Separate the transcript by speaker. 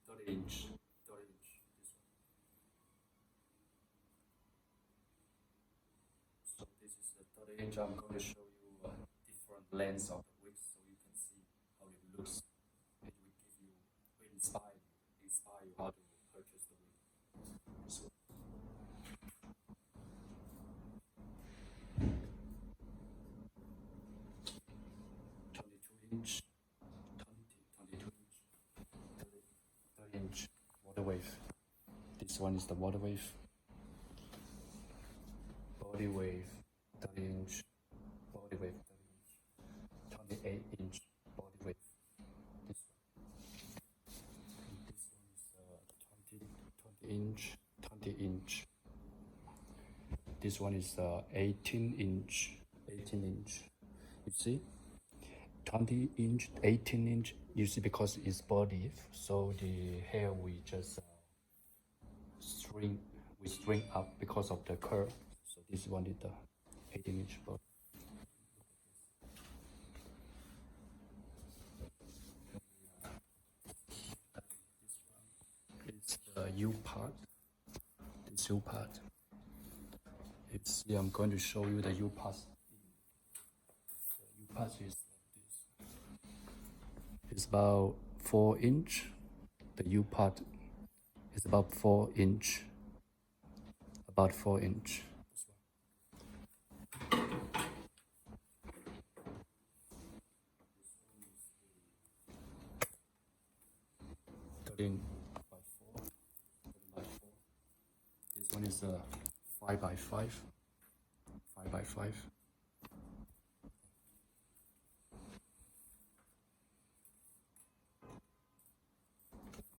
Speaker 1: 30 inch, 30 inch, this one. So this is the 30 inch. I'm going to show you different lengths of the wigs so you can see how it looks. It will give you, will inspire you how to purchase the wig. So, 22 inch, 22 inch, 30 inch water wave. This one is the water wave. Body wave, 30 inch, body wave, 30 inch, 28 inch body wave. This one. And this one is 20 inch, 20 inch. This one is 18 inch, 18 inch. You see? 20 inch, 18 inch, you see, because it's body, so the hair we just string up because of the curve. So this one is the 18 inch body. This one is the U part. This U part. You see, I'm going to show you the U part. The U part is it's about 4 inch. The U part is about 4 inch. About 4 inch. This one. 13 by 4. 13 by 4. This one is 5 by 5. 5 by 5.